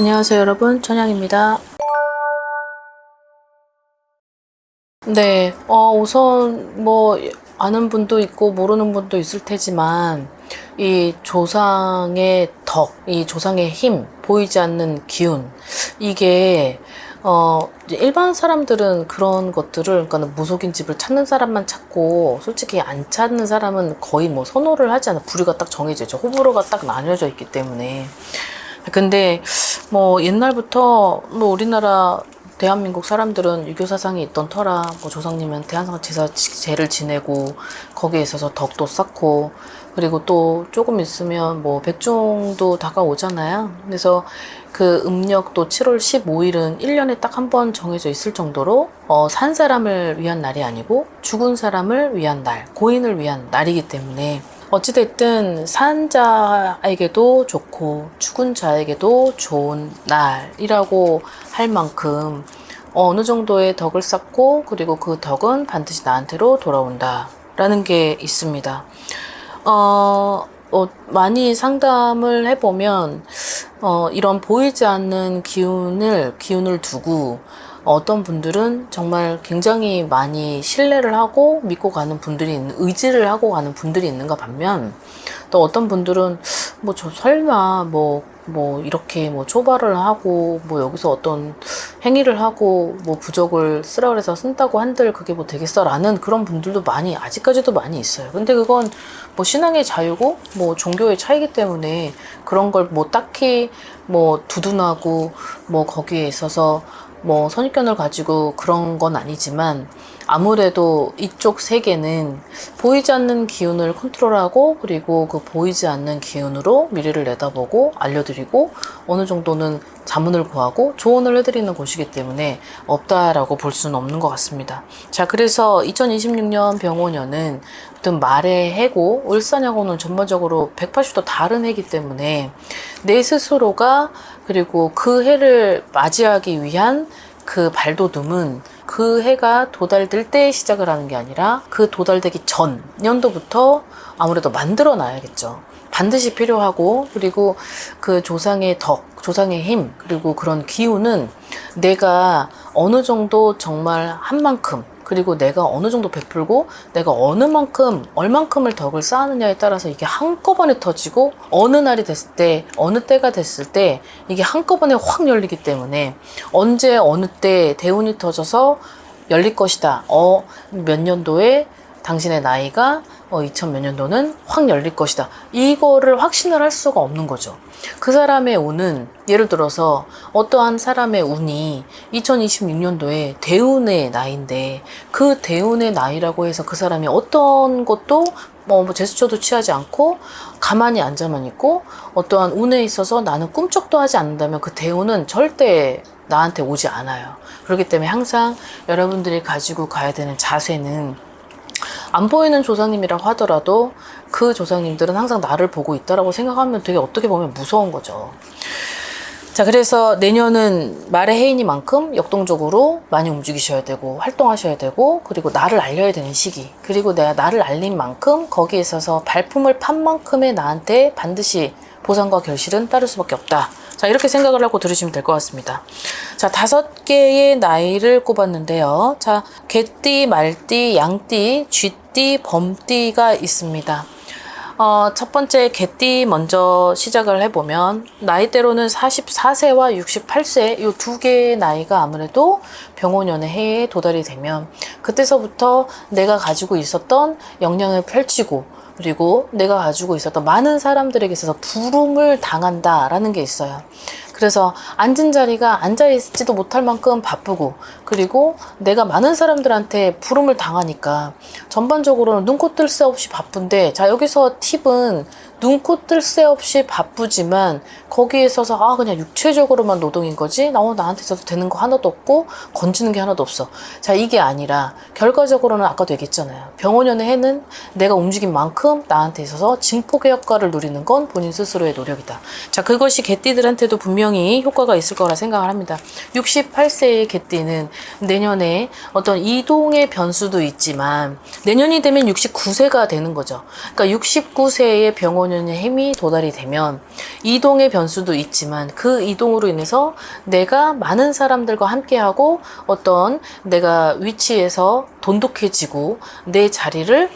안녕하세요 여러분, 천양입니다. 네, 우선 아는 분도 있고 모르는 분도 있을 테지만 이 조상의 덕, 이 조상의 힘, 보이지 않는 기운, 이게 이제 일반 사람들은 그런 것들을, 그러니까 무속인 집을 찾는 사람만 찾고 솔직히 안 찾는 사람은 거의 선호를 하지 않아. 부류가 딱 정해져 있죠. 호불호가 딱 나뉘어져 있기 때문에. 근데 옛날부터 우리나라 대한민국 사람들은 유교 사상이 있던 터라 조상님한테 항상 제를 지내고 거기에 있어서 덕도 쌓고, 그리고 또 조금 있으면 백중도 다가오잖아요. 그래서 그 음력도 7월 15일은 1년에 딱 한 번 정해져 있을 정도로 산 사람을 위한 날이 아니고 죽은 사람을 위한 날, 고인을 위한 날이기 때문에 어찌됐든 산 자에게도 좋고 죽은 자에게도 좋은 날이라고 할 만큼 어느 정도의 덕을 쌓고, 그리고 그 덕은 반드시 나한테로 돌아온다 라는 게 있습니다. 많이 상담을 해보면 이런 보이지 않는 기운을 두고 어떤 분들은 정말 굉장히 많이 신뢰를 하고 믿고 가는 분들이 의지를 하고 가는 분들이 있는가 반면, 또 어떤 분들은 저 설마 이렇게 초발을 하고 여기서 어떤 행위를 하고 부적을 쓰라 그래서 쓴다고 한들 그게 되겠어 라는 그런 분들도 아직까지도 많이 있어요. 근데 그건 신앙의 자유고 종교의 차이기 때문에 그런 걸 딱히 두둔하고 거기에 있어서 선입견을 가지고 그런 건 아니지만, 아무래도 이쪽 세계는 보이지 않는 기운을 컨트롤하고, 그리고 그 보이지 않는 기운으로 미래를 내다보고 알려드리고 어느 정도는 자문을 구하고 조언을 해드리는 곳이기 때문에 없다라고 볼 수는 없는 것 같습니다. 자, 그래서 2026년 병오년은 어떤 말의 해고, 을사냐고는 전반적으로 180도 다른 해이기 때문에 내 스스로가, 그리고 그 해를 맞이하기 위한 그 발돋움은 그 해가 도달될 때 시작을 하는 게 아니라 그 도달되기 전 연도부터 아무래도 만들어 놔야겠죠. 반드시 필요하고, 그리고 그 조상의 덕, 조상의 힘, 그리고 그런 기운은 내가 어느 정도 정말 한 만큼, 그리고 내가 어느 정도 베풀고 내가 어느 만큼 얼만큼을 덕을 쌓느냐에 따라서 이게 한꺼번에 터지고, 어느 날이 됐을 때, 어느 때가 됐을 때 이게 한꺼번에 확 열리기 때문에 언제 어느 때 대운이 터져서 열릴 것이다, 몇 년도에 당신의 나이가 2000 몇 년도는 확 열릴 것이다, 이거를 확신을 할 수가 없는 거죠. 그 사람의 운은, 예를 들어서 어떠한 사람의 운이 2026년도에 대운의 나이인데, 그 대운의 나이라고 해서 그 사람이 어떤 것도 제스처도 취하지 않고 가만히 앉아만 있고 어떠한 운에 있어서 나는 꿈쩍도 하지 않는다면 그 대운은 절대 나한테 오지 않아요. 그렇기 때문에 항상 여러분들이 가지고 가야 되는 자세는, 안 보이는 조상님이라고 하더라도 그 조상님들은 항상 나를 보고 있다라고 생각하면 되게 어떻게 보면 무서운 거죠. 자, 그래서 내년은 말의 해이니만큼 역동적으로 많이 움직이셔야 되고 활동하셔야 되고, 그리고 나를 알려야 되는 시기, 그리고 내가 나를 알린 만큼 거기에 있어서 발품을 판 만큼의 나한테 반드시 보상과 결실은 따를 수밖에 없다. 자, 이렇게 생각을 하고 들으시면 될 것 같습니다. 자, 5개의 나이를 꼽았는데요. 자, 개띠, 말띠, 양띠, 쥐띠, 범띠가 있습니다. 첫 번째 개띠 먼저 시작을 해보면, 나이대로는 44세와 68세 이 두 개의 나이가 아무래도 병오년의 해에 도달이 되면 그때서부터 내가 가지고 있었던 역량을 펼치고, 그리고 내가 가지고 있었던 많은 사람들에게 있어서 부름을 당한다라는 게 있어요. 그래서 앉은 자리가 앉아있지도 못할 만큼 바쁘고, 그리고 내가 많은 사람들한테 부름을 당하니까 전반적으로는 눈코 뜰 새 없이 바쁜데, 자, 여기서 팁은 눈코 뜰 새 없이 바쁘지만 거기에 있어서 그냥 육체적으로만 노동인 거지 나한테 있어서 되는 거 하나도 없고 건지는 게 하나도 없어. 자, 이게 아니라 결과적으로는 아까도 얘기했잖아요. 병오년의 해는 내가 움직인 만큼 나한테 있어서 증폭의 효과를 누리는 건 본인 스스로의 노력이다. 자, 그것이 개띠들한테도 분명히 효과가 있을 거라 생각을 합니다. 68세의 개띠는 내년에 어떤 이동의 변수도 있지만 내년이 되면 69세가 되는 거죠. 그러니까 69세의 병원 병원연의 힘이 도달이 되면 이동의 변수도 있지만 그 이동으로 인해서 내가 많은 사람들과 함께하고 어떤 내가 위치에서 돈독해지고 내 자리를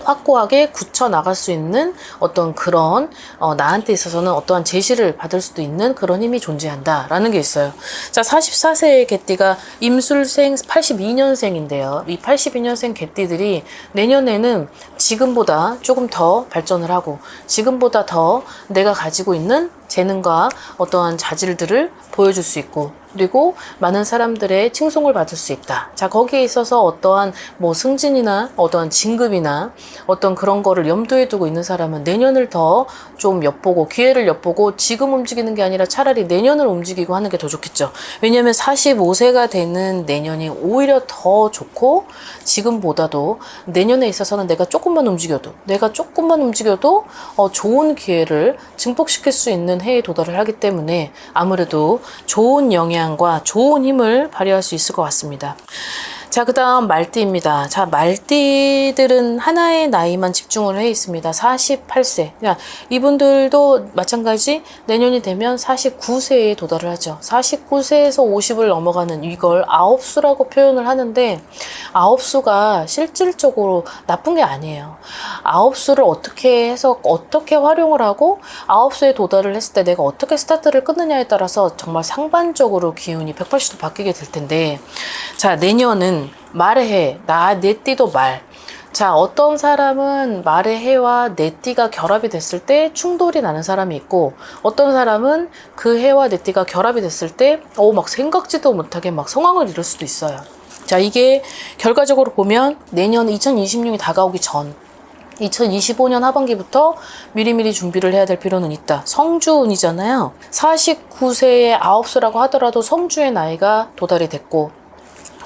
확고하게 굳혀 나갈 수 있는 어떤 그런 나한테 있어서는 어떠한 제시를 받을 수도 있는 그런 힘이 존재한다라는 게 있어요. 자, 44세의 개띠가 임술생 82년생인데요. 이 82년생 개띠들이 내년에는 지금보다 조금 더 발전을 하고 지금보다 더 내가 가지고 있는 재능과 어떠한 자질들을 보여줄 수 있고 그리고 많은 사람들의 칭송을 받을 수 있다. 자, 거기에 있어서 어떠한 뭐 승진이나 어떠한 진급이나 어떤 그런 거를 염두에 두고 있는 사람은 내년을 더 좀 엿보고 기회를 엿보고 지금 움직이는 게 아니라 차라리 내년을 움직이고 하는 게 더 좋겠죠. 왜냐하면 45세가 되는 내년이 오히려 더 좋고 지금보다도 내년에 있어서는 내가 조금만 움직여도 좋은 기회를 증폭시킬 수 있는 해에 도달을 하기 때문에 아무래도 좋은 영향과 좋은 힘을 발휘할 수 있을 것 같습니다. 자, 그 다음 말띠입니다. 자, 말띠들은 하나의 나이만 집중을 해 있습니다. 48세. 야, 이분들도 마찬가지 내년이 되면 49세에 도달을 하죠. 49세에서 50을 넘어가는 이걸 아홉수라고 표현을 하는데 아홉수가 실질적으로 나쁜 게 아니에요. 아홉수를 어떻게 해서 어떻게 활용을 하고 아홉수에 도달을 했을 때 내가 어떻게 스타트를 끊느냐에 따라서 정말 상반적으로 기운이 180도 바뀌게 될 텐데 자, 내년은 말의 해, 내 띠도 말. 자, 어떤 사람은 말의 해와 내 띠가 결합이 됐을 때 충돌이 나는 사람이 있고 어떤 사람은 그 해와 내 띠가 결합이 됐을 때 막 생각지도 못하게 막 성황을 이룰 수도 있어요. 자, 이게 결과적으로 보면 내년 2026이 다가오기 전 2025년 하반기부터 미리미리 준비를 해야 될 필요는 있다. 성주운이잖아요. 49세의 아홉수라고 하더라도 성주의 나이가 도달이 됐고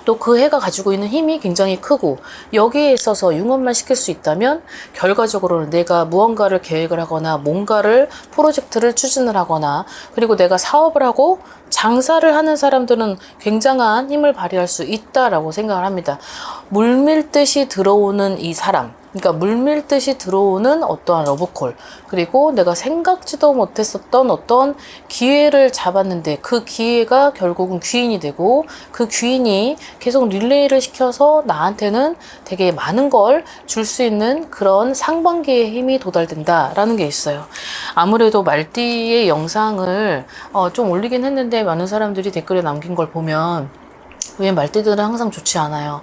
또 그 해가 가지고 있는 힘이 굉장히 크고 여기에 있어서 융합만 시킬 수 있다면 결과적으로는 내가 무언가를 계획을 하거나 뭔가를 프로젝트를 추진을 하거나 그리고 내가 사업을 하고 장사를 하는 사람들은 굉장한 힘을 발휘할 수 있다라고 생각을 합니다. 물밀듯이 들어오는 이 사람 그러니까 물밀듯이 들어오는 어떠한 러브콜 그리고 내가 생각지도 못했었던 어떤 기회를 잡았는데 그 기회가 결국은 귀인이 되고 그 귀인이 계속 릴레이를 시켜서 나한테는 되게 많은 걸 줄 수 있는 그런 상반기의 힘이 도달된다라는 게 있어요. 아무래도 말띠의 영상을 좀 올리긴 했는데 많은 사람들이 댓글에 남긴 걸 보면 왜 말띠들은 항상 좋지 않아요.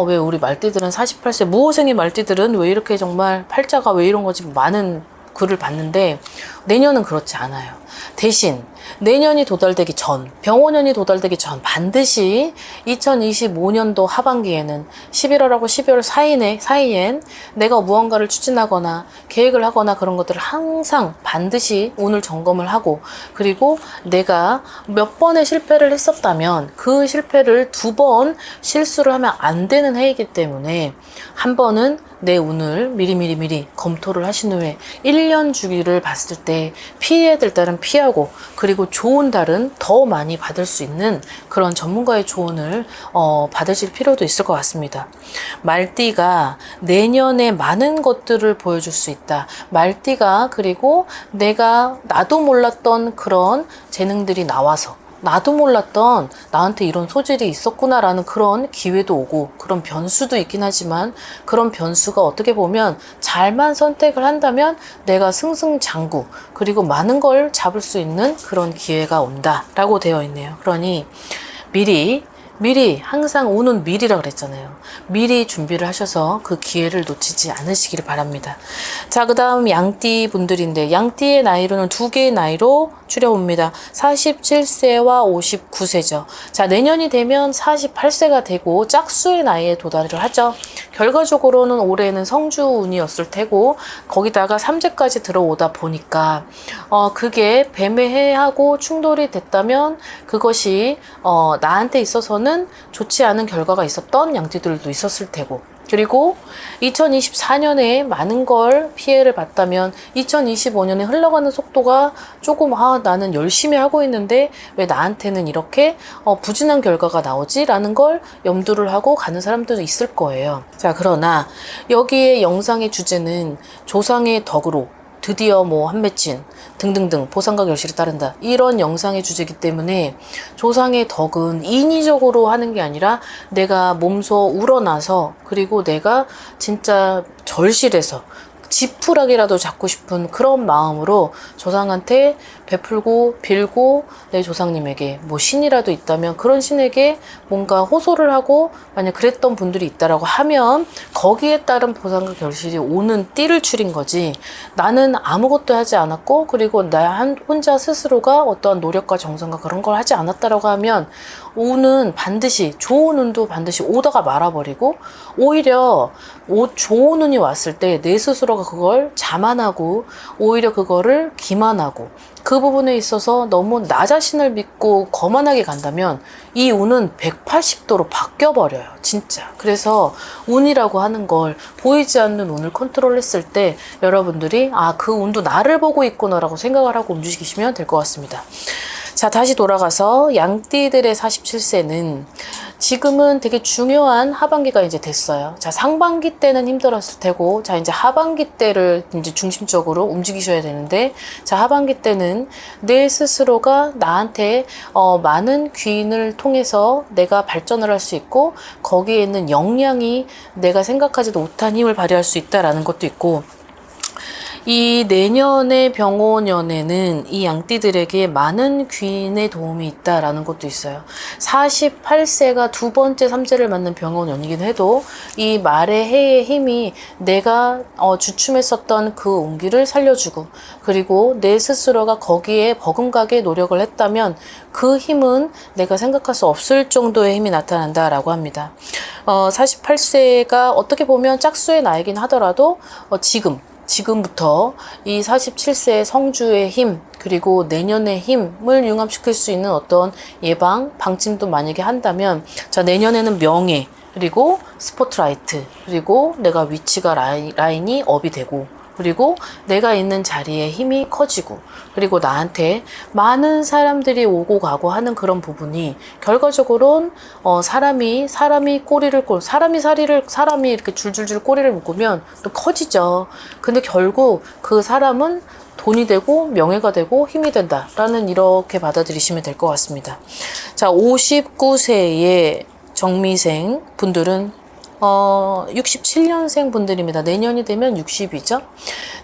왜 우리 말띠들은 48세 무호생의 말띠들은 왜 이렇게 정말 팔자가 왜 이런 거지 많은 글을 봤는데 내년은 그렇지 않아요. 대신 내년이 도달되기 전, 병원년이 도달되기 전 반드시 2025년도 하반기에는 11월하고 12월 사이엔 내가 무언가를 추진하거나 계획을 하거나 그런 것들을 항상 반드시 오늘 점검을 하고 그리고 내가 몇 번의 실패를 했었다면 그 실패를 2번 실수를 하면 안 되는 해이기 때문에 한 번은 내 운을 미리 검토를 하신 후에 1년 주기를 봤을 때 피해야 될 달은 피하고 그리고 좋은 달은 더 많이 받을 수 있는 그런 전문가의 조언을 받으실 필요도 있을 것 같습니다. 말띠가 내년에 많은 것들을 보여줄 수 있다. 말띠가 그리고 나도 몰랐던 그런 재능들이 나와서 나도 몰랐던 나한테 이런 소질이 있었구나라는 그런 기회도 오고 그런 변수도 있긴 하지만 그런 변수가 어떻게 보면 잘만 선택을 한다면 내가 승승장구 그리고 많은 걸 잡을 수 있는 그런 기회가 온다라고 되어 있네요. 그러니 미리 항상 오는 미리라 그랬잖아요. 미리 준비를 하셔서 그 기회를 놓치지 않으시기를 바랍니다. 자, 그 다음 양띠 분들인데 양띠의 나이로는 2개의 나이로 추려옵니다. 47세와 59세죠. 자, 내년이 되면 48세가 되고 짝수의 나이에 도달을 하죠. 결과적으로는 올해는 성주운이었을 테고 거기다가 삼재까지 들어오다 보니까 그게 뱀의 해하고 충돌이 됐다면 그것이 나한테 있어서는 좋지 않은 결과가 있었던 양띠들도 있었을 테고 그리고 2024년에 많은 걸 피해를 봤다면 2025년에 흘러가는 속도가 조금 나는 열심히 하고 있는데 왜 나한테는 이렇게 부진한 결과가 나오지? 라는 걸 염두를 하고 가는 사람들도 있을 거예요. 자, 그러나 여기에 영상의 주제는 조상의 덕으로 드디어 뭐 한맺힌 등등등 보상과 결실이 따른다. 이런 영상의 주제이기 때문에 조상의 덕은 인위적으로 하는 게 아니라 내가 몸소 우러나서 그리고 내가 진짜 절실해서 지푸라기라도 잡고 싶은 그런 마음으로 조상한테 베풀고 빌고 내 조상님에게 뭐 신이라도 있다면 그런 신에게 뭔가 호소를 하고 만약 그랬던 분들이 있다라고 하면 거기에 따른 보상과 결실이 오는 띠를 추린 거지. 나는 아무것도 하지 않았고 그리고 나 혼자 스스로가 어떠한 노력과 정성과 그런 걸 하지 않았다라고 하면 운은 반드시 좋은 운도 반드시 오다가 말아버리고 오히려 좋은 운이 왔을 때 내 스스로가 그걸 자만하고 오히려 그거를 기만하고 그 부분에 있어서 너무 나 자신을 믿고 거만하게 간다면 이 운은 180도로 바뀌어버려요. 진짜. 그래서 운이라고 하는 걸 보이지 않는 운을 컨트롤했을 때 여러분들이 아, 그 운도 나를 보고 있구나라고 생각을 하고 움직이시면 될 것 같습니다. 자, 다시 돌아가서 양띠들의 47세는 지금은 되게 중요한 하반기가 이제 됐어요. 자, 상반기 때는 힘들었을 테고, 자, 이제 하반기 때를 이제 중심적으로 움직이셔야 되는데, 자, 하반기 때는 내 스스로가 나한테 많은 귀인을 통해서 내가 발전을 할 수 있고, 거기에 있는 역량이 내가 생각하지도 못한 힘을 발휘할 수 있다라는 것도 있고, 이 내년의 병오년에는 이 양띠들에게 많은 귀인의 도움이 있다라는 것도 있어요. 48세가 두 번째 삼재를 맞는 병오년이긴 해도 이 말의 해의 힘이 내가 주춤했었던 그 온기를 살려주고 그리고 내 스스로가 거기에 버금가게 노력을 했다면 그 힘은 내가 생각할 수 없을 정도의 힘이 나타난다라고 합니다. 48세가 어떻게 보면 짝수의 나이긴 하더라도 지금부터 이 47세의 성주의 힘 그리고 내년의 힘을 융합시킬 수 있는 어떤 예방, 방침도 만약에 한다면 자 내년에는 명예 그리고 스포트라이트 그리고 내가 위치가 라인이 업이 되고 그리고 내가 있는 자리에 힘이 커지고 그리고 나한테 많은 사람들이 오고 가고 하는 그런 부분이 결과적으로는 사람이 이렇게 줄줄줄 꼬리를 묶으면 또 커지죠. 근데 결국 그 사람은 돈이 되고 명예가 되고 힘이 된다라는 이렇게 받아들이시면 될 것 같습니다. 자, 59세의 정미생 분들은 67년생 분들입니다. 내년이 되면 60이죠.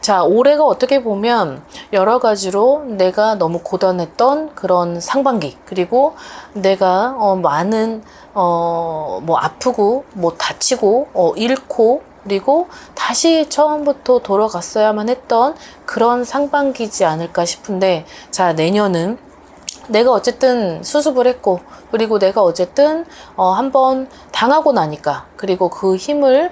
자, 올해가 어떻게 보면 여러 가지로 내가 너무 고단했던 그런 상반기 그리고 내가 많은 뭐 아프고 뭐 다치고 잃고 그리고 다시 처음부터 돌아갔어야만 했던 그런 상반기지 않을까 싶은데 자, 내년은 내가 어쨌든 수습을 했고 그리고 내가 어쨌든 한번 당하고 나니까 그리고 그 힘을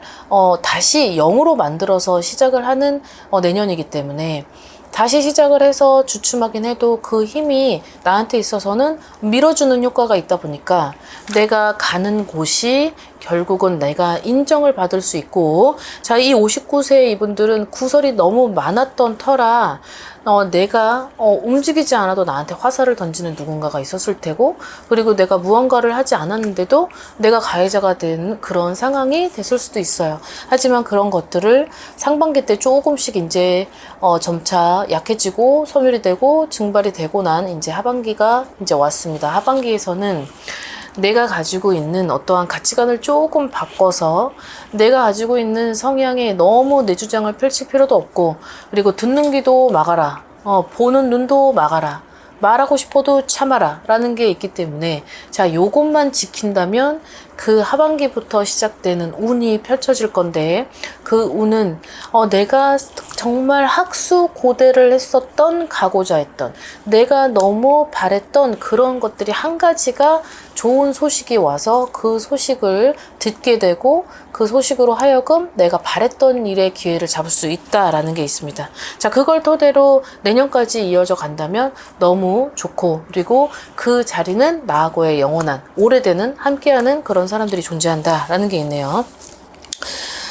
다시 0으로 만들어서 시작을 하는 내년이기 때문에 다시 시작을 해서 주춤하긴 해도 그 힘이 나한테 있어서는 밀어주는 효과가 있다 보니까 내가 가는 곳이 결국은 내가 인정을 받을 수 있고 자, 이 59세 이분들은 구설이 너무 많았던 터라 내가 움직이지 않아도 나한테 화살을 던지는 누군가가 있었을 테고 그리고 내가 무언가를 하지 않았는데도 내가 가해자가 된 그런 상황이 됐을 수도 있어요. 하지만 그런 것들을 상반기 때 조금씩 이제 점차 약해지고 소멸이 되고 증발이 되고 난 이제 하반기가 이제 왔습니다. 하반기에서는 내가 가지고 있는 어떠한 가치관을 조금 바꿔서 내가 가지고 있는 성향에 너무 내 주장을 펼칠 필요도 없고 그리고 듣는 귀도 막아라. 보는 눈도 막아라. 말하고 싶어도 참아라 라는 게 있기 때문에 자, 요것만 지킨다면 그 하반기부터 시작되는 운이 펼쳐질 건데 그 운은 내가 정말 학수고대를 했었던 가고자 했던 내가 너무 바랬던 그런 것들이 한 가지가 좋은 소식이 와서 그 소식을 듣게 되고 그 소식으로 하여금 내가 바랬던 일의 기회를 잡을 수 있다라는 게 있습니다. 자, 그걸 토대로 내년까지 이어져 간다면 너무 좋고 그리고 그 자리는 나하고의 영원한 오래되는 함께하는 그런 사람들이 존재한다라는 게 있네요.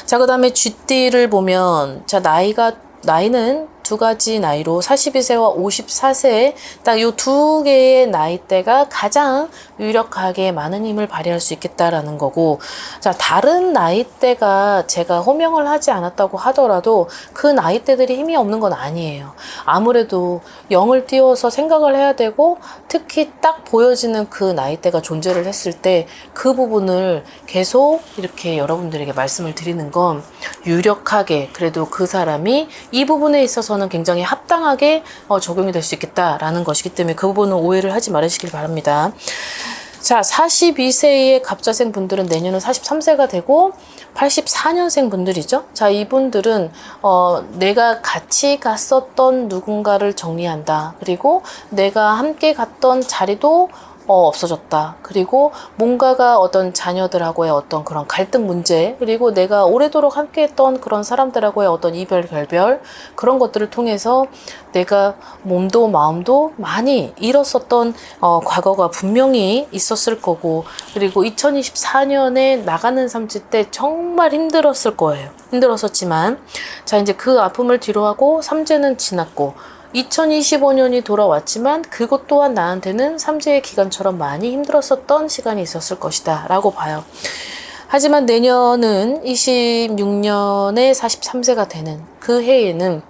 자, 그 다음에 쥐띠를 보면 자, 나이는 두 가지 나이로 42세와 54세 딱 요 두 개의 나이대가 가장 유력하게 많은 힘을 발휘할 수 있겠다라는 거고, 자, 다른 나이대가 제가 호명을 하지 않았다고 하더라도 그 나이대들이 힘이 없는 건 아니에요. 아무래도 0을 띄워서 생각을 해야 되고, 특히 딱 보여지는 그 나이대가 존재를 했을 때 그 부분을 계속 이렇게 여러분들에게 말씀을 드리는 건, 유력하게 그래도 그 사람이 이 부분에 있어서는 굉장히 합당하게 적용이 될 수 있겠다라는 것이기 때문에 그 부분은 오해를 하지 말으시길 바랍니다. 자, 42세의 갑자생 분들은 내년은 43세가 되고 84년생 분들이죠. 자, 이분들은 내가 같이 갔었던 누군가를 정리한다. 그리고 내가 함께 갔던 자리도 없어졌다. 그리고 뭔가가 어떤 자녀들하고의 어떤 그런 갈등 문제, 그리고 내가 오래도록 함께했던 그런 사람들하고의 어떤 이별, 결별, 그런 것들을 통해서 내가 몸도 마음도 많이 잃었었던 과거가 분명히 있었을 거고, 그리고 2024년에 나가는 삼지 때 정말 힘들었을 거예요. 힘들었었지만, 자, 이제 그 아픔을 뒤로 하고 삼재는 지났고, 2025년이 돌아왔지만 그것 또한 나한테는 삼재의 기간처럼 많이 힘들었었던 시간이 있었을 것이다 라고 봐요. 하지만 내년은 26년에 43세가 되는 그 해에는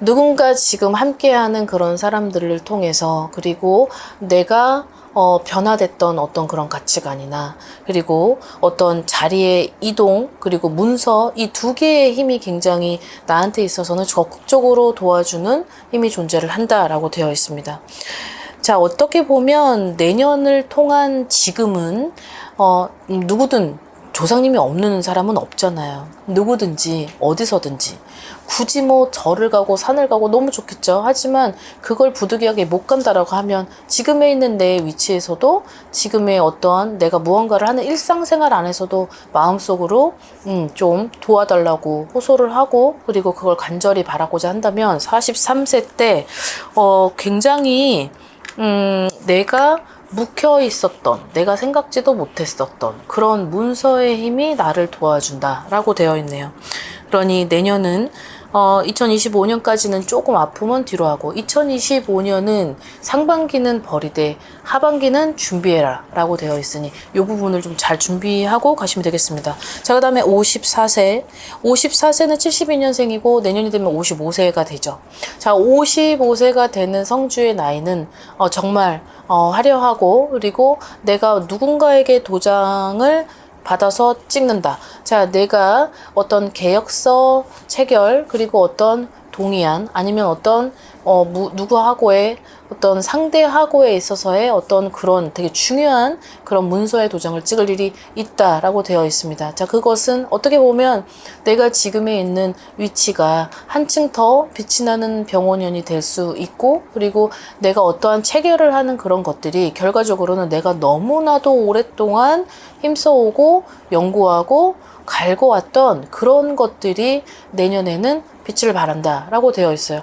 누군가 지금 함께하는 그런 사람들을 통해서, 그리고 내가 변화됐던 어떤 그런 가치관이나, 그리고 어떤 자리의 이동, 그리고 문서, 이 두 개의 힘이 굉장히 나한테 있어서는 적극적으로 도와주는 힘이 존재를 한다라고 되어 있습니다. 자, 어떻게 보면 내년을 통한 지금은 누구든 조상님이 없는 사람은 없잖아요. 누구든지 어디서든지 굳이 뭐 절을 가고 산을 가고 너무 좋겠죠. 하지만 그걸 부득이하게 못 간다라고 하면 지금에 있는 내 위치에서도, 지금의 어떠한 내가 무언가를 하는 일상생활 안에서도 마음속으로 좀 도와달라고 호소를 하고, 그리고 그걸 간절히 바라고자 한다면 43세 때 굉장히 내가 묵혀 있었던, 내가 생각지도 못했었던 그런 문서의 힘이 나를 도와준다라고 되어 있네요. 그러니 내년은 2025년까지는 조금 아픔은 뒤로 하고, 2025년은 상반기는 버리되 하반기는 준비해라 라고 되어 있으니 이 부분을 좀 잘 준비하고 가시면 되겠습니다. 자, 그 다음에 54세. 54세는 72년생이고 내년이 되면 55세가 되죠. 자, 55세가 되는 성주의 나이는 정말 화려하고, 그리고 내가 누군가에게 도장을 받아서 찍는다. 자, 내가 어떤 계약서 체결, 그리고 어떤 동의안, 아니면 어떤 누구하고의 어떤 상대하고에 있어서의 어떤 그런 되게 중요한 그런 문서의 도장을 찍을 일이 있다라고 되어 있습니다. 자, 그것은 어떻게 보면 내가 지금에 있는 위치가 한층 더 빛이 나는 병원연이 될 수 있고, 그리고 내가 어떠한 체결을 하는 그런 것들이 결과적으로는 내가 너무나도 오랫동안 힘써오고 연구하고 갈고왔던 그런 것들이 내년에는 빛을 발한다 라고 되어 있어요.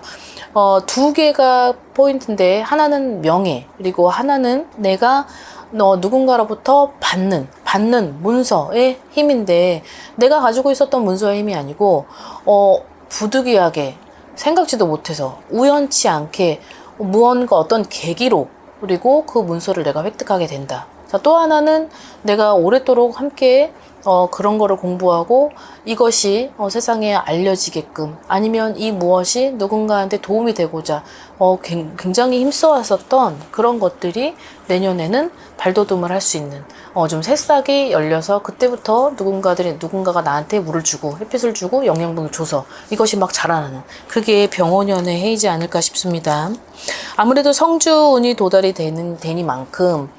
두 개가 포인트인데, 하나는 명예, 그리고 하나는 내가 누군가로부터 받는 문서의 힘인데, 내가 가지고 있었던 문서의 힘이 아니고 부득이하게 생각지도 못해서 우연치 않게 무언가 어떤 계기로, 그리고 그 문서를 내가 획득하게 된다. 자, 또 하나는 내가 오랫도록 함께 그런 거를 공부하고 이것이 세상에 알려지게끔, 아니면 이 무엇이 누군가한테 도움이 되고자 굉장히 힘써왔었던 그런 것들이 내년에는 발돋움을 할 수 있는, 좀 새싹이 열려서 그때부터 누군가가 나한테 물을 주고 햇빛을 주고 영양분을 줘서 이것이 막 자라나는, 그게 병원연의 해이지 않을까 싶습니다. 아무래도 성주운이 도달이 되니만큼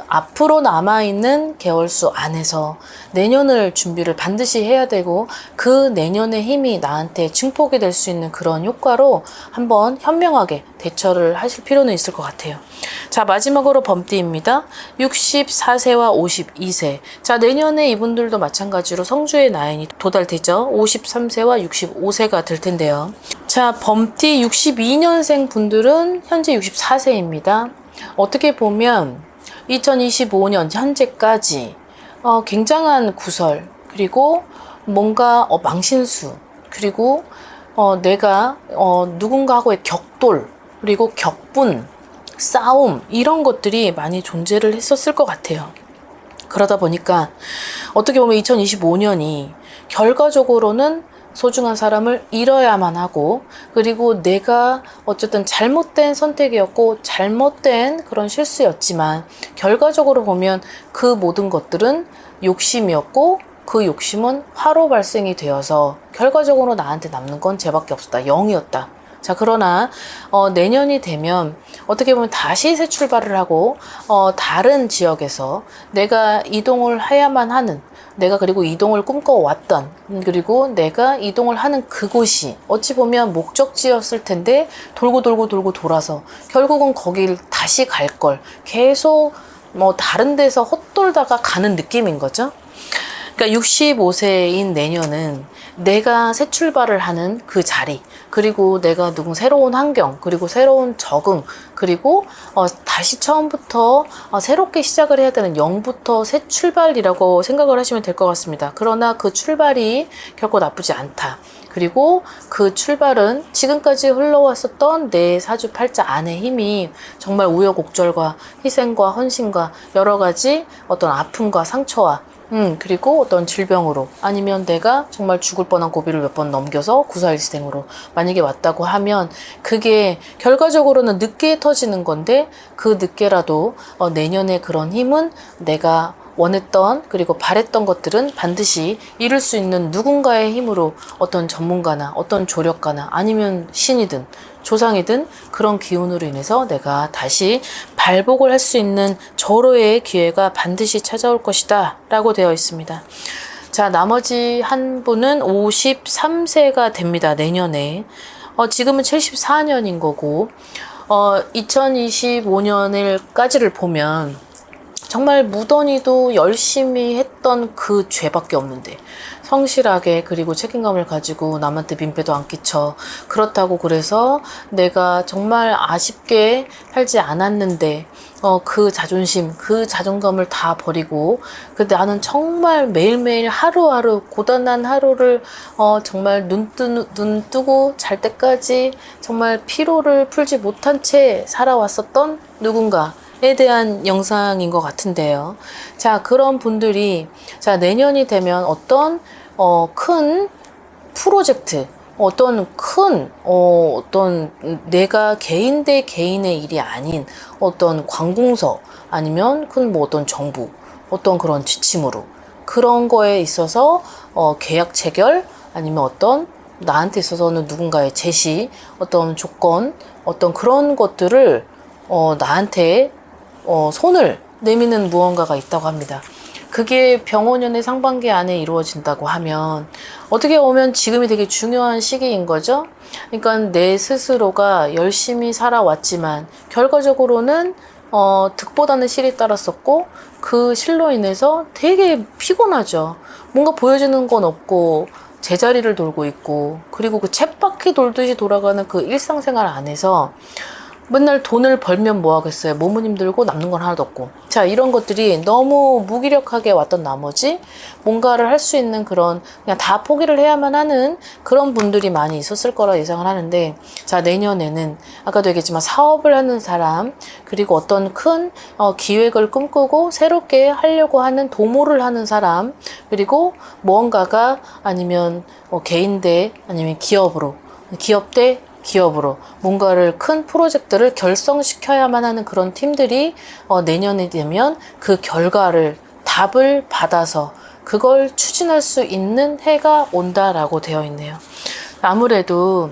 앞으로 남아있는 개월수 안에서 내년을 준비를 반드시 해야 되고, 그 내년의 힘이 나한테 증폭이 될 수 있는 그런 효과로 한번 현명하게 대처를 하실 필요는 있을 것 같아요. 자, 마지막으로 범띠입니다. 64세와 52세. 자, 내년에 이분들도 마찬가지로 성주의 나인이 도달되죠. 53세와 65세가 될 텐데요. 자, 범띠 62년생 분들은 현재 64세입니다. 어떻게 보면 2025년 현재까지 굉장한 구설, 그리고 뭔가 망신수, 그리고 내가 누군가하고의 격돌, 그리고 격분, 싸움 이런 것들이 많이 존재를 했었을 것 같아요. 그러다 보니까 어떻게 보면 2025년이 결과적으로는 소중한 사람을 잃어야만 하고, 그리고 내가 어쨌든 잘못된 선택이었고 잘못된 그런 실수였지만 결과적으로 보면 그 모든 것들은 욕심이었고, 그 욕심은 화로 발생이 되어서 결과적으로 나한테 남는 건 쟤밖에 없었다. 0이었다. 자, 그러나 내년이 되면 어떻게 보면 다시 새 출발을 하고 다른 지역에서 내가 이동을 해야만 하는, 내가 그리고 이동을 꿈꿔왔던, 그리고 내가 이동을 하는 그곳이 어찌 보면 목적지였을 텐데 돌고 돌고 돌고 돌아서 결국은 거길 다시 갈 걸 계속 다른 데서 헛돌다가 가는 느낌인 거죠. 그러니까 65세인 내년은 내가 새 출발을 하는 그 자리, 그리고 내가 새로운 환경, 그리고 새로운 적응, 그리고 다시 처음부터 새롭게 시작을 해야 되는 0부터 새 출발이라고 생각을 하시면 될 것 같습니다. 그러나 그 출발이 결코 나쁘지 않다. 그리고 그 출발은 지금까지 흘러왔었던 내 사주팔자 안의 힘이 정말 우여곡절과 희생과 헌신과 여러 가지 어떤 아픔과 상처와 그리고 어떤 질병으로, 아니면 내가 정말 죽을 뻔한 고비를 몇 번 넘겨서 구사일생으로 만약에 왔다고 하면 그게 결과적으로는 늦게 터지는 건데, 그 늦게라도 내년에 그런 힘은 내가 원했던, 그리고 바랬던 것들은 반드시 이룰 수 있는 누군가의 힘으로, 어떤 전문가나 어떤 조력가나 아니면 신이든 조상이든 그런 기운으로 인해서 내가 다시 발복을 할 수 있는 절호의 기회가 반드시 찾아올 것이다 라고 되어 있습니다. 자, 나머지 한 분은 53세가 됩니다. 내년에. 지금은 74년인 거고, 2025년까지를 보면 정말 무던히도 열심히 했던 그 죄밖에 없는데, 성실하게, 그리고 책임감을 가지고 남한테 민폐도 안 끼쳐, 그렇다고 그래서 내가 정말 아쉽게 살지 않았는데 그 자존심, 그 자존감을 다 버리고, 근데 나는 정말 매일매일 하루하루 고단한 하루를 정말 눈 뜨고 잘 때까지 정말 피로를 풀지 못한 채 살아왔었던 누군가에 대한 영상인 것 같은데요. 자, 그런 분들이, 자, 내년이 되면 어떤 큰 프로젝트, 어떤 내가 개인 대 개인의 일이 아닌 어떤 관공서, 아니면 큰 어떤 정부, 어떤 그런 지침으로, 그런 거에 있어서 계약 체결, 아니면 어떤 나한테 있어서는 누군가의 제시, 어떤 조건, 어떤 그런 것들을 나한테 손을 내미는 무언가가 있다고 합니다. 그게 병원년의 상반기 안에 이루어진다고 하면 어떻게 보면 지금이 되게 중요한 시기인 거죠. 그러니까 내 스스로가 열심히 살아왔지만 결과적으로는 득보다는 실이 따랐었고, 그 실로 인해서 되게 피곤하죠. 뭔가 보여주는 건 없고 제자리를 돌고 있고, 그리고 그 쳇바퀴 돌듯이 돌아가는 그 일상생활 안에서 맨날 돈을 벌면 뭐 하겠어요. 몸은 힘들고 남는 건 하나도 없고. 자, 이런 것들이 너무 무기력하게 왔던 나머지 뭔가를 할 수 있는 그런, 그냥 다 포기를 해야만 하는 그런 분들이 많이 있었을 거라 예상을 하는데, 자, 내년에는 아까도 얘기했지만 사업을 하는 사람, 그리고 어떤 큰 기획을 꿈꾸고 새롭게 하려고 하는 도모를 하는 사람, 그리고 무언가가 아니면 개인 대 아니면 기업으로, 기업 대 기업으로 뭔가를 큰 프로젝트를 결성시켜야만 하는 그런 팀들이 내년이 되면 그 결과를, 답을 받아서 그걸 추진할 수 있는 해가 온다라고 되어 있네요. 아무래도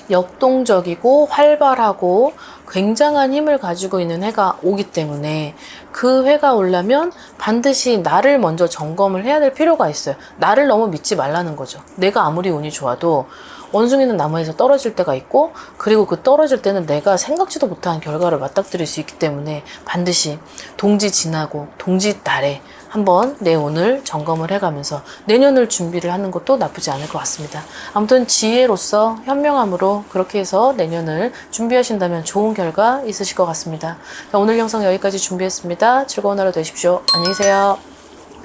역동적이고 활발하고 굉장한 힘을 가지고 있는 해가 오기 때문에 그 해가 오려면 반드시 나를 먼저 점검을 해야 될 필요가 있어요. 나를 너무 믿지 말라는 거죠. 내가 아무리 운이 좋아도 원숭이는 나무에서 떨어질 때가 있고, 그리고 그 떨어질 때는 내가 생각지도 못한 결과를 맞닥뜨릴 수 있기 때문에 반드시 동지 지나고 동지 달에 한번 내 운을 점검을 해가면서 내년을 준비를 하는 것도 나쁘지 않을 것 같습니다. 아무튼 지혜로서 현명함으로 그렇게 해서 내년을 준비하신다면 좋은 결과 있으실 것 같습니다. 자, 오늘 영상 여기까지 준비했습니다. 즐거운 하루 되십시오. 안녕히 계세요.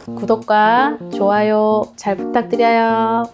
구독과 좋아요 잘 부탁드려요.